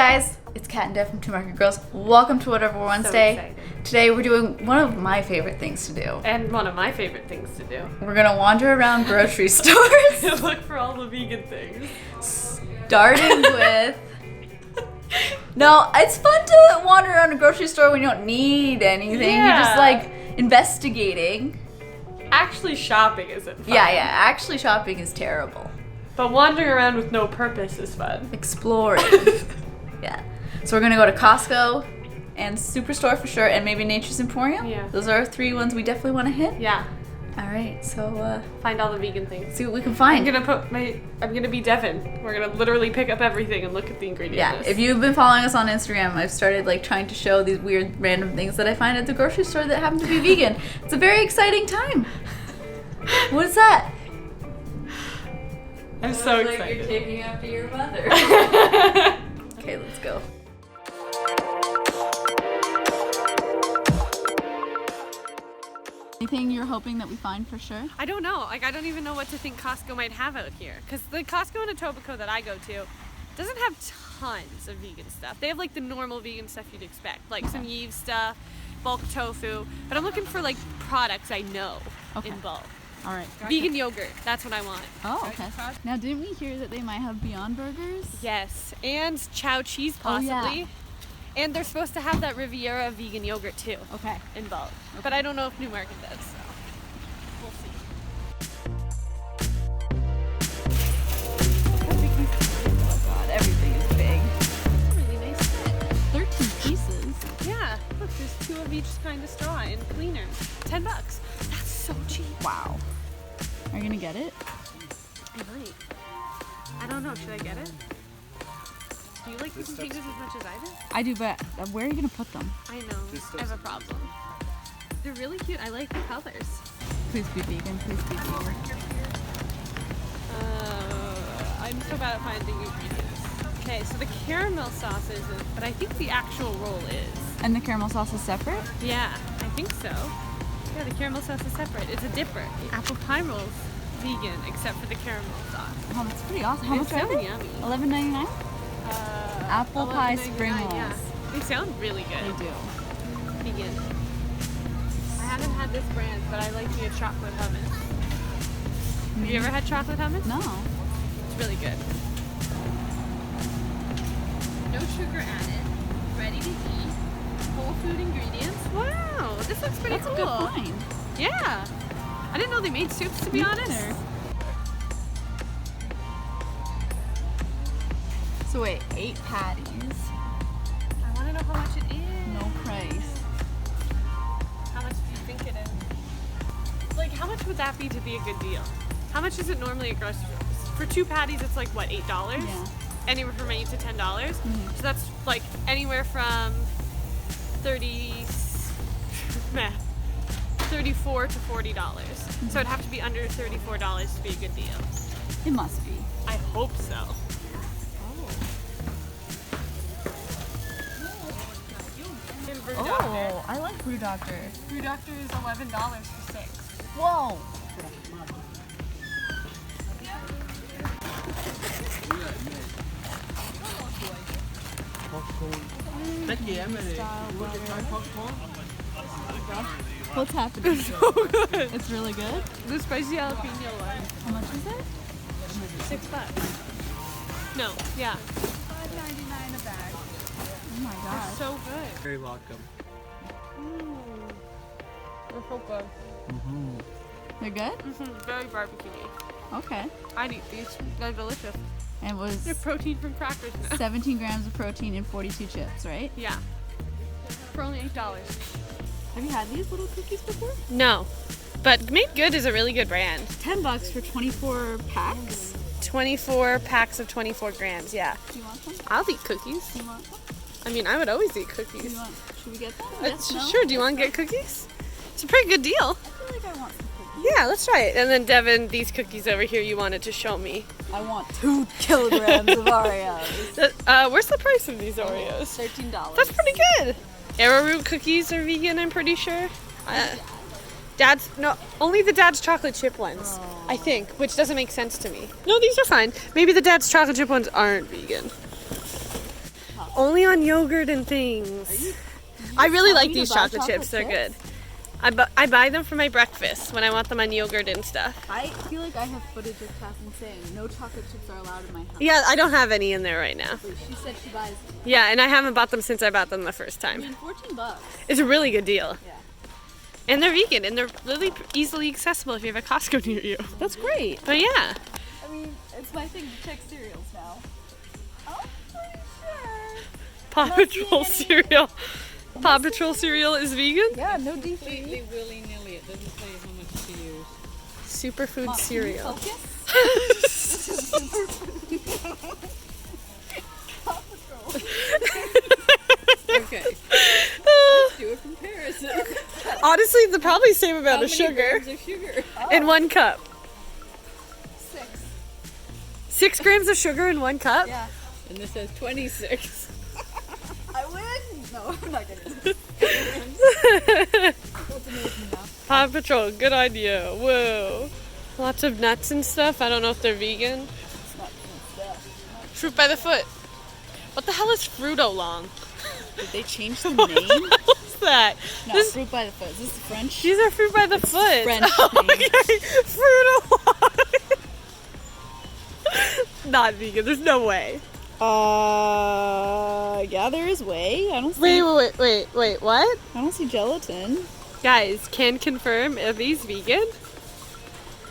guys, it's Kat and Dev from Two Market Girls. Welcome to Whatever Wednesday. Today we're doing one of my favorite things to do. And one of my favorite things to do. We're gonna wander around grocery stores. Look for all the vegan things. Starting with... No, it's fun to wander around a grocery store when you don't need anything. Yeah. You're just like investigating. Actually shopping isn't fun. Yeah, actually shopping is terrible. But wandering around with no purpose is fun. Exploring. Yeah. So we're gonna go to Costco and Superstore for sure, and maybe Nature's Emporium. Yeah. Those are 3 ones we definitely want to hit. Yeah. All right. So Find all the vegan things. see what we can find. I'm gonna be Devin. We're gonna literally pick up everything and look at the ingredients. Yeah. list. If you've been following us on Instagram, I've started like trying to show these weird random things that I find at the grocery store that happen to be vegan. It's a very exciting time. What is that? I'm so excited. Like you're taking after your mother. Okay, let's go. Anything you're hoping that we find for sure? I don't know. Like, I don't even know what to think Costco might have out here. Because the Costco in Etobicoke that I go to doesn't have tons of vegan stuff. They have like the normal vegan stuff you'd expect, like some Yves stuff, bulk tofu. But I'm looking for like products I know in bulk. All right. Vegan yogurt. That's what I want. Oh, okay. Now, didn't we hear that they might have Beyond Burgers? Yes, and Chow cheese possibly. Oh, yeah. And they're supposed to have that Riviera vegan yogurt too. Okay. In bulk. Okay. But I don't know if Newmarket does, so we'll see. Oh God, everything is big. That's a really nice set. 13 pieces. Yeah, look, there's 2 of each kind of straw and cleaner. $10. That's so cheap. Wow. Are you gonna get it? I might. I don't know, should I get it? Do you like these containers as much as I do? I do, but where are you gonna put them? I know, I have a problem. They're really cute, I like the colors. Please be vegan, please be vegan. I'm so bad at finding ingredients. Okay, so the caramel sauce isn't, but I think the actual roll is. And the caramel sauce is separate? Yeah, I think so. Yeah, the caramel sauce is separate. It's a dipper. The apple pie roll's vegan, except for the caramel sauce. Oh, that's pretty awesome. How much are they? Yummy. $11.99? Apple pie spring rolls. Yeah. They sound really good. They do. Vegan. I haven't had this brand, but I like the chocolate hummus. Have you ever had chocolate hummus? No. It's really good. No sugar added. Ready to eat. Whole food ingredients. Wow, this looks pretty That's cool. a good find. Yeah. I didn't know they made soups, to be honest. Either. So wait, 8 patties. I want to know how much it is. No price. How much do you think it is? Like, how much would that be to be a good deal? How much is it normally at grocery stores? For 2 patties, it's like, what, $8? Yeah. Anywhere from $8 to $10. Mm-hmm. So that's like anywhere from 34 to $40. Mm-hmm. So it'd have to be under $34 to be a good deal. It must be. I hope so. Oh, I like Brew Doctor. Brew Doctor is $11 for 6. Whoa. What's happening? So good. It's really good? The spicy jalapeno one. How much is it? $6. No, yeah. $5.99 a bag. Oh my gosh. So good. Very welcome. They're so good. They're good? Very barbecue-y. Okay. I'd eat these. They're delicious. And it was They're protein from crackers now. 17 grams of protein and 42 chips, right? Yeah. For only $8. Have you had these little cookies before? No. But Made Good is a really good brand. $10 for 24 packs. 24 packs of 24 grams, yeah. Do you want some? I'll eat cookies. Do you want some? I mean, I would always eat Do cookies. you want, should we get them? Yes, no? Sure, do you want to get cookies? It's a pretty good deal. I feel like I want some cookies. Yeah, let's try it. And then Devin, these cookies over here you wanted to show me. I want 2 kilograms of Oreos. Where's the price of these Oreos? $13. That's pretty good. Arrowroot cookies are vegan, I'm pretty sure. Only the Dad's chocolate chip ones, I think, which doesn't make sense to me. No, these are fine. Maybe the Dad's chocolate chip ones aren't vegan. only on yogurt and things. I really like these chocolate chips. They're good. I buy them for my breakfast when I want them on yogurt and stuff. I feel like I have footage of Catherine saying no chocolate chips are allowed in my house. Yeah, I don't have any in there right now. She said she buys. Yeah, and I haven't bought them since I bought them the first time. I mean, $14. It's a really good deal. Yeah. And they're vegan, and they're really easily accessible if you have a Costco near you. That's great. But yeah. I mean, it's my thing to check cereals now. Oh, pretty sure. Paw Patrol cereal. Paw Patrol cereal is vegan? Yeah, no D3. Completely willy-nilly. It doesn't tell you how much to use. Superfood cereal. This is superfood. Paw Patrol. Okay. Let's do a comparison. Honestly, the probably same amount How of many sugar grams of sugar? in 1 cup. 6. 6 grams of sugar in 1 cup? Yeah. And this says 26. I win. No, I'm not gonna. Paw Patrol, good idea. Whoa. Lots of nuts and stuff. I don't know if they're vegan. Fruit by the foot. What the hell is Fruito Long? Did they change the name? What's that? No, This- fruit by the foot. Is this French? These are fruit by the foot. French Okay. Fruito Long. Not vegan. There's no way. Yeah, there is whey. I don't see. Wait. What? I don't see gelatin. Guys, can confirm, are these vegan?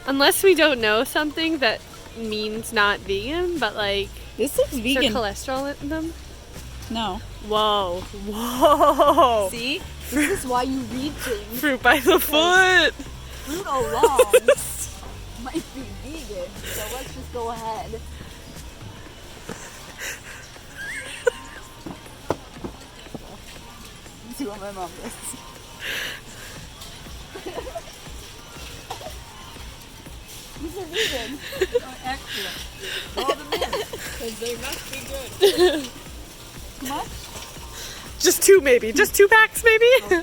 Unless we don't know something that means not vegan, but like, This looks is there vegan. cholesterol in them? No. Whoa. See? This is why you read things. Fruit by the foot. Fruit Long might be vegan, so let's just go ahead. Let's see what my mom does. These are vegan. Oh, excellent. Roll them in, because they must be good. How much? Just 2 maybe. Just 2 packs maybe? Okay.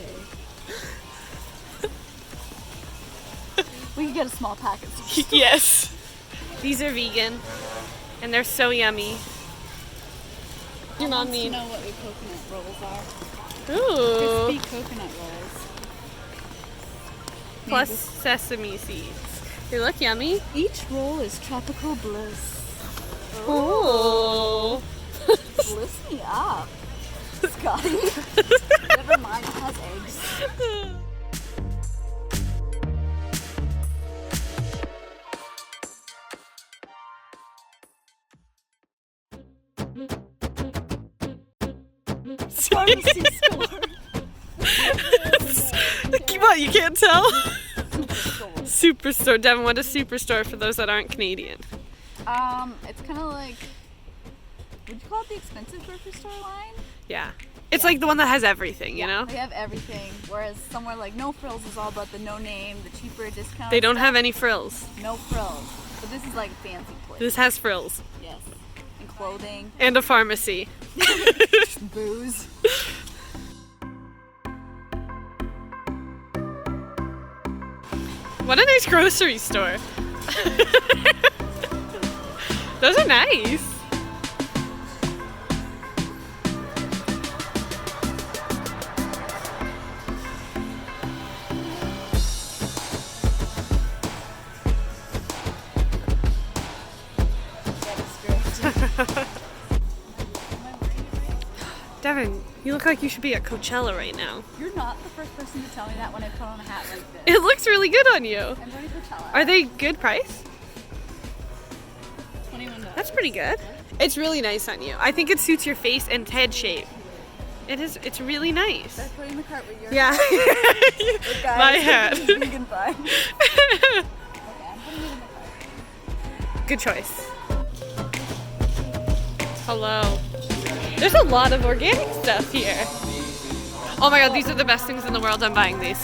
We can get a small packet. Yes. These are vegan. And they're so yummy. Your mom To needs. know what the coconut rolls are. Ooh. Crispy coconut rolls. Plus Maybe. sesame seeds. They look yummy. Each roll is tropical bliss. Ooh. Bliss me up, Scotty. Never mind, it has eggs. Pharmacy store. What, you can't tell? Superstore. Superstore. Devin, what is Superstore for those that aren't Canadian? It's kind of like, would you call it the expensive grocery store line? Yeah. It's like the one that has everything, you know? They have everything, whereas somewhere like No Frills is all about the no name, the cheaper discount. They don't have any frills. No frills. But this is like a fancy place. This has frills. Yes. And clothing, And a pharmacy. booze. What a nice grocery store. Those are nice. Devin, you look like you should be at Coachella right now. You're not the first person to tell me that when I put on a hat like this. It looks really good on you. I'm going to Coachella. Are they good price? $21? That's pretty good. It's really nice on you. I think it suits your face and head shape. It's really nice. Should I put it in the cart with your Yeah. Guys, My hat. Vegan fine. Okay, I'm putting it in the cart. Good choice. Hello. There's a lot of organic stuff here. Oh my god, these are the best things in the world. I'm buying these.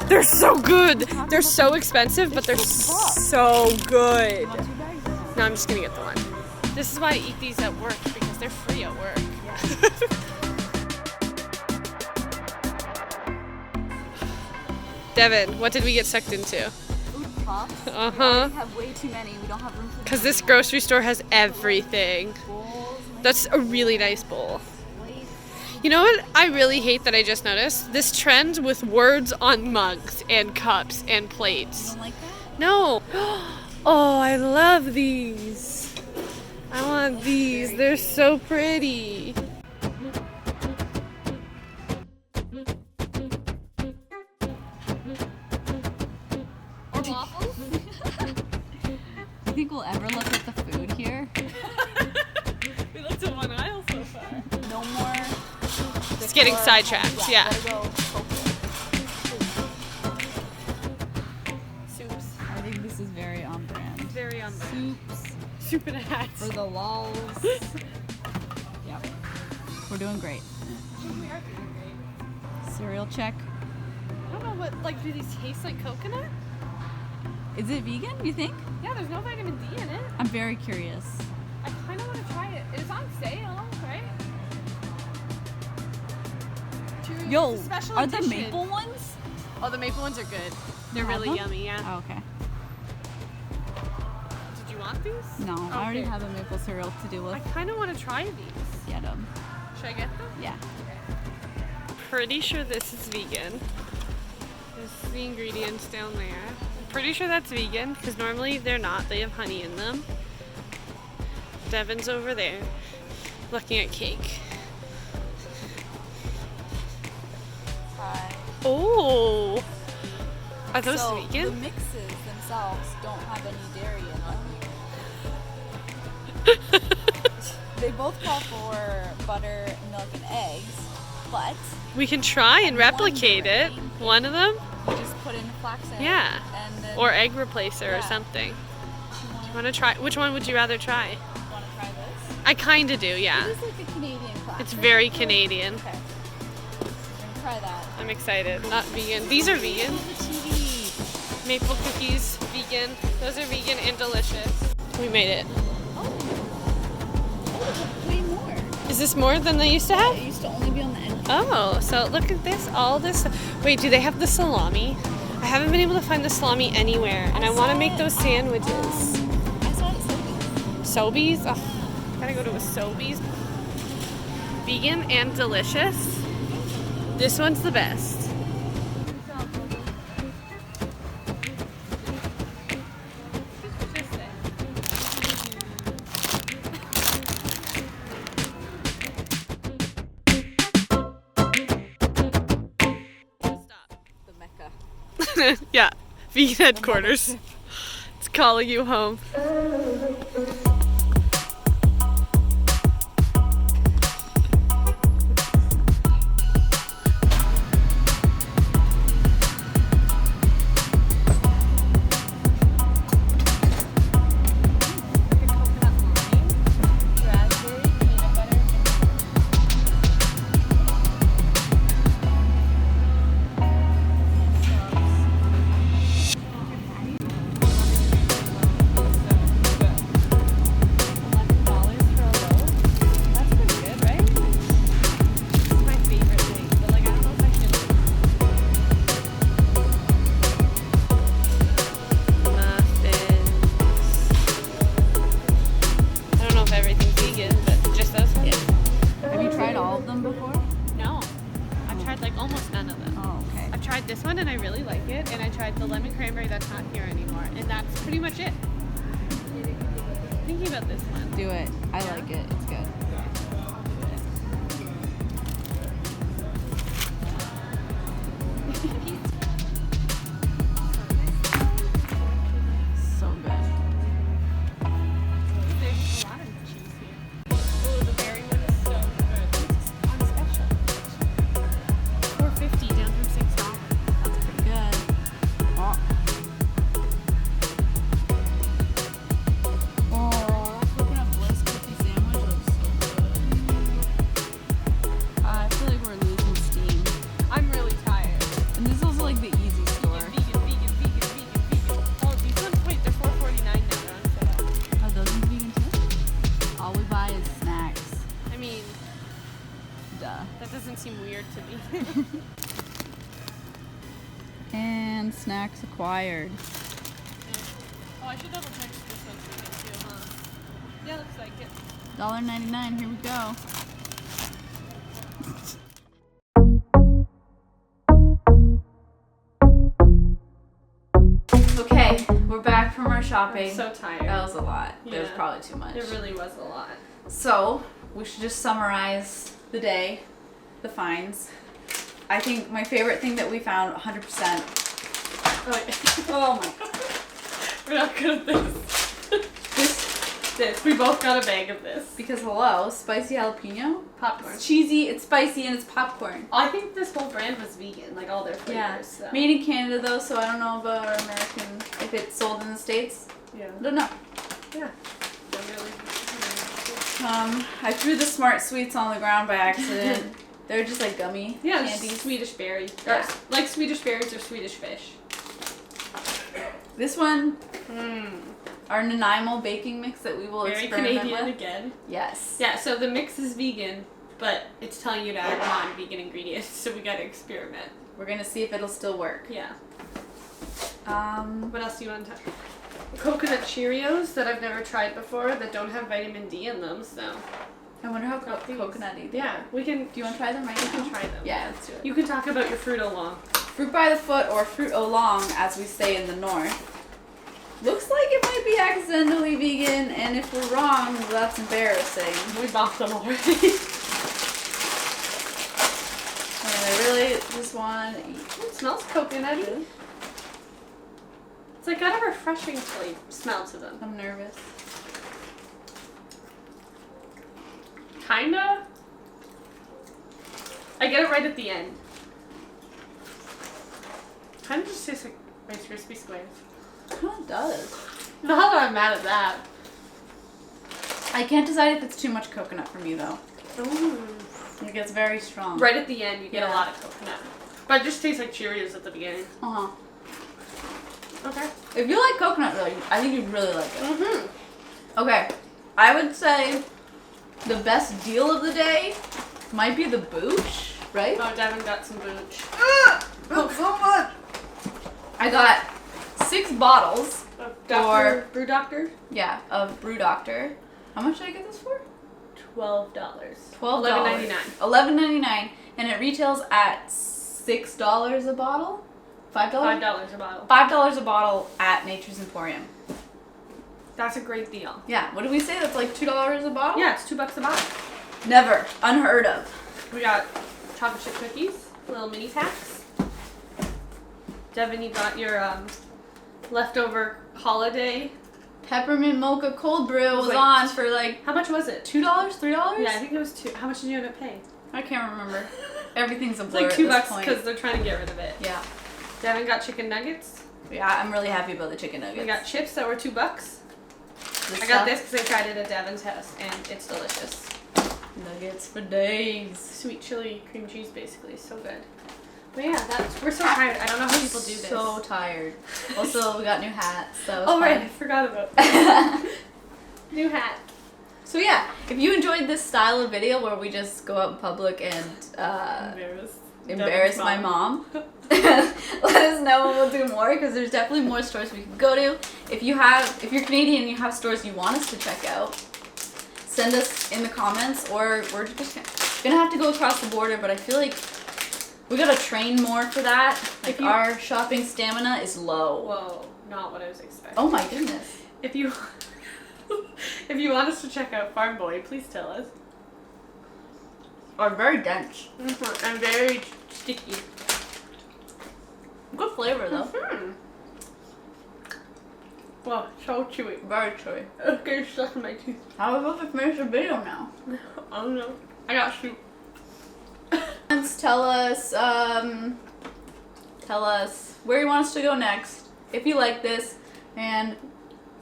They're so good. They're so expensive, but they're so good. No, I'm just gonna get the one. This is why I eat these at work, because they're free at work. Devin, what did we get sucked into? Food puffs. Uh-huh. We have way too many. We don't have room for Because this grocery store has everything. bowls. And That's a really nice bowl. You know what I really hate that I just noticed? This trend with words on mugs and cups and plates. You don't like that? No. Oh, I love these. I want these. They're so pretty. Or waffles? You think we'll ever look at the food here? We looked at one aisle so far. No more. It's getting sidetracked, yeah. Gotta go Soups. I think this is very on brand. Very on brand. Soups Soup and a hat. for the lulz. Yep. We're doing great. We are doing great. Cereal check. I don't know what, like, do these taste like coconut? Is it vegan, you think? Yeah, there's no vitamin D in it. I'm very curious. I kind of want to try it. It's on sale, right? Yo, It's a special are edition. the maple ones? Oh, the maple ones are good. They're You have really them? yummy, yeah. Oh, okay. Did you want these? No, I already Okay. have a maple cereal to do I with. kind of want to try these. Get them. Should I get them? Yeah. Pretty sure this is vegan. This is the ingredients down there. I'm pretty sure that's vegan because normally they're not. They have honey in them. Devin's over there looking at cake. Hi. Oh, are those So vegan? the mixes themselves don't have any dairy in them. They both call for butter, milk, and eggs, but We can try and replicate it. wondering- One of them? you just put in flaxseed. Yeah. And then Or egg replacer or Yeah. something. you Want to try? Which one would you rather try? want to try this? I kind of do, yeah. It is like a Canadian classic. It's very Canadian. Okay. We're gonna try that. I'm excited. Not vegan. These are vegan. The TV. Maple cookies, vegan. Those are vegan and delicious. We made it. Oh, it's way more. Is this more than they used to have? It used to only be on the end. Oh, so look at this. All this. Wait, do they have the salami? I haven't been able to find the salami anywhere, and I want to make those sandwiches. I saw it at Sobeys. Sobeys? Oh, gotta go to a Sobeys. Vegan and delicious. This one's the best. The Mecca. Yeah, vegan headquarters. It's calling you home. This one and I really like it, and I tried the lemon cranberry that's not here anymore, and that's pretty much it. Thinking about this one. Do it. I like it. It's good. So good. There's a lot of cheese here. Oh, the berry one is so good. It's on special. $4.50 down from $6. That's pretty good. Oh. Oh, that coconut bliss cookie sandwich looks so good. I feel like we're losing steam. I'm really tired. And this is also like the easy store. Vegan. Oh, these ones, wait, they're $4.49 now. They're on sale. Are those ones vegan too? All we buy is snacks. I mean, Duh. that doesn't seem weird to me. And snacks acquired. Oh, I should double check this one's vegan too, huh? Yeah, looks like it. $1.99. Here we go. Okay, we're back from our shopping. I'm so tired. That was a lot. Yeah. It was probably too much. It really was a lot. So, we should just summarize the day, the finds. I think my favorite thing that we found 100%. Oh, wait. Oh my god. We're not good at this. We both got a bag of this. Because hello, spicy jalapeno? Popcorn. It's cheesy, it's spicy, and it's popcorn. I think this whole brand was vegan, like all their flavors. Yeah. So. Made in Canada though, so I don't know about our American, if it's sold in the States. Yeah. I don't know. Yeah. Really. I threw the Smart Sweets on the ground by accident. They're just like gummy candies. Swedish berry. Yeah. Like Swedish berries or Swedish fish. This one, our Nanaimo baking mix that we will Very experiment Canadian with. again. Yes. Yeah, so the mix is vegan, but it's telling you to add non-vegan ingredients, so we gotta experiment. We're gonna see if it'll still work. Yeah. Um, What else do you want to talk about? Coconut Cheerios that I've never tried before that don't have vitamin D in them, so. I wonder how Got these. coconutty they Yeah, are. we can. Do you want to try them right now? We can try them. Yeah, let's do it. You can talk about your fruit along. Fruit by the foot, or fruit oolong, as we say in the north. Looks like it might be accidentally vegan, and if we're wrong, well, that's embarrassing. We bought them already. And I really just want to eat. It smells coconutty. It's like got a refreshing smell to them. I'm nervous. Kinda. I get it right at the end. Kinda just tastes like Rice Krispie Squares. It kind of does. Not that I'm mad at that. I can't decide if it's too much coconut for me, though. Ooh. It gets very strong. Right at the end, you get a Yeah. lot of coconut. But it just tastes like Cheerios at the beginning. Uh-huh. Okay. If you like coconut, though, I think you'd really like it. Mm-hmm. Okay. I would say the best deal of the day might be the booch, right? Oh, Devin got some booch. That's so much. I got 6 bottles. Brew Doctor? Yeah, of Brew Doctor. How much did I get this for? $12. $11.99. $11.99, and it retails at $6 a bottle. $5? $5 a bottle. $5 a bottle at Nature's Emporium. That's a great deal. Yeah. What did we say? That's like $2 a bottle. Yeah, it's $2 a bottle. Never. Unheard of. We got chocolate chip cookies, little mini packs. Devin, you got your leftover holiday. Peppermint mocha cold brew was like on for like How much was it? $2, $3. Yeah, I think it was 2. How much did you end up paying? I can't remember. Everything's a It's blur like at $2 this point. because they're trying to get rid of it. Yeah. Devin got chicken nuggets. Yeah, I'm really happy about the chicken nuggets. We got chips that were $2. I got this because I tried it at Devin's house and it's delicious. Nuggets for days. Sweet chili cream cheese, basically, so good. But yeah, we're so tired. I don't know how people do this. So tired. Also, we got new hats. So Oh right, I forgot about that. New hat. So yeah, if you enjoyed this style of video where we just go out in public and embarrass my mom, let us know and we'll do more, because there's definitely more stores we can go to. If you're Canadian and you have stores you want us to check out, send us in the comments, or we're just gonna have to go across the border, but I feel like we gotta train more for that. Like our shopping stamina is low. Whoa, not what I was expecting. Oh my goodness. If you if you want us to check out Farm Boy, please tell us. Are very dense. And very sticky. Good flavor though. Wow, so chewy. Very chewy. It's getting stuck in my teeth. How are we about to finish the video now? I don't know. I got soup. Tell us where you want us to go next, if you like this, and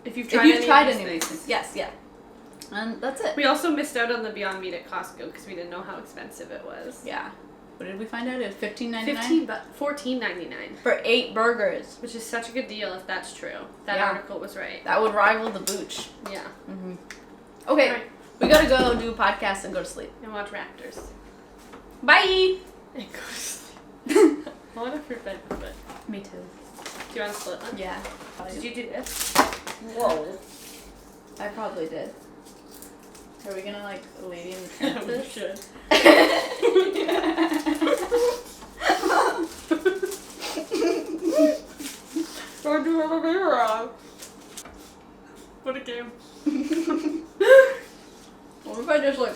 If you've if tried, you've any of these things. Yes, yeah. And that's it. We also missed out on the Beyond Meat at Costco because we didn't know how expensive it was. Yeah. What did we find out? It was $15.99? $14.99. For 8 burgers. Which is such a good deal if that's true. That Yeah. article was right. That would rival the booch. Yeah. Mm-hmm. Okay, Alright. we gotta go do a podcast and go to sleep. And watch Raptors. Bye! And go to sleep. I want a fruit bed with it. Me too. Do you want to split one? Yeah. Did you do this? Whoa. I probably did. Are we gonna like Lady in the Tramp We this? should. Or do it be wrong. What a game. What if I just like